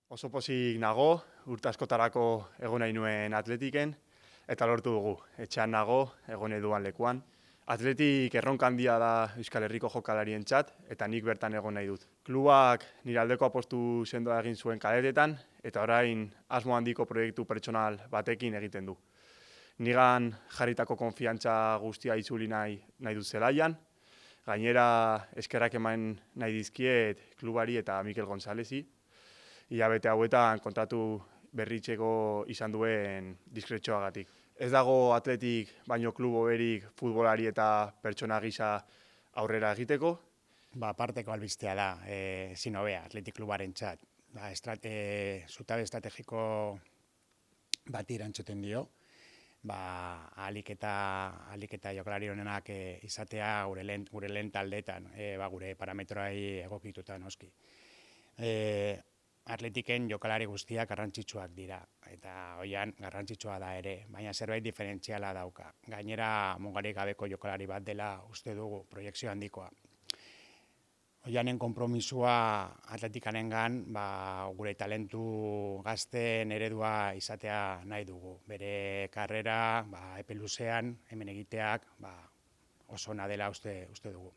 Oso pozik nago, urte askotarako egon nahi nuen Atletiken, eta lortu dugu. Etxean nago, egon nahi duan lekuan. Atletik erronka handia da Euskal Herriko jokalarientzat, eta nik bertan egon nahi dut. Klubak nire aldeko apostu sendoa egin zuen kadetetan, eta orain asmo handiko proiektu pertsonal batekin egiten du. Nigan jarritako konfiantza guztia itzuli nahi dut zelaian, gainera eskerrak eman nahi dizkiet klubari eta Mikel Gonzalezi, hilabete hauetan kontratu berritzeko izan duen diskretxoagatik. Ez dago Atletik baino klub hoberik futbolari eta pertsona gisa aurrera egiteko. Parteko albistea da, ezin hobea Atletik klubarentzat. Zutabe estrategiko bati erantzuten dio, ahalik eta jokalari honenak izatea gure lehen taldeetan, gure parametroai egokituta noski. Atletiken jokalari guztiak garrantzitsuak dira, eta hoian garrantzitsua da ere, baina zerbait diferentziala dauka. Gainera, mugarik gabeko jokalari bat dela uste dugu, proiekzio handikoa. Hoianen konpromisua Atletikanengan, gure talentu gazteen eredua izatea nahi dugu. Bere karrera, epe luzean, hemen egiteak, oso ona dela uste dugu.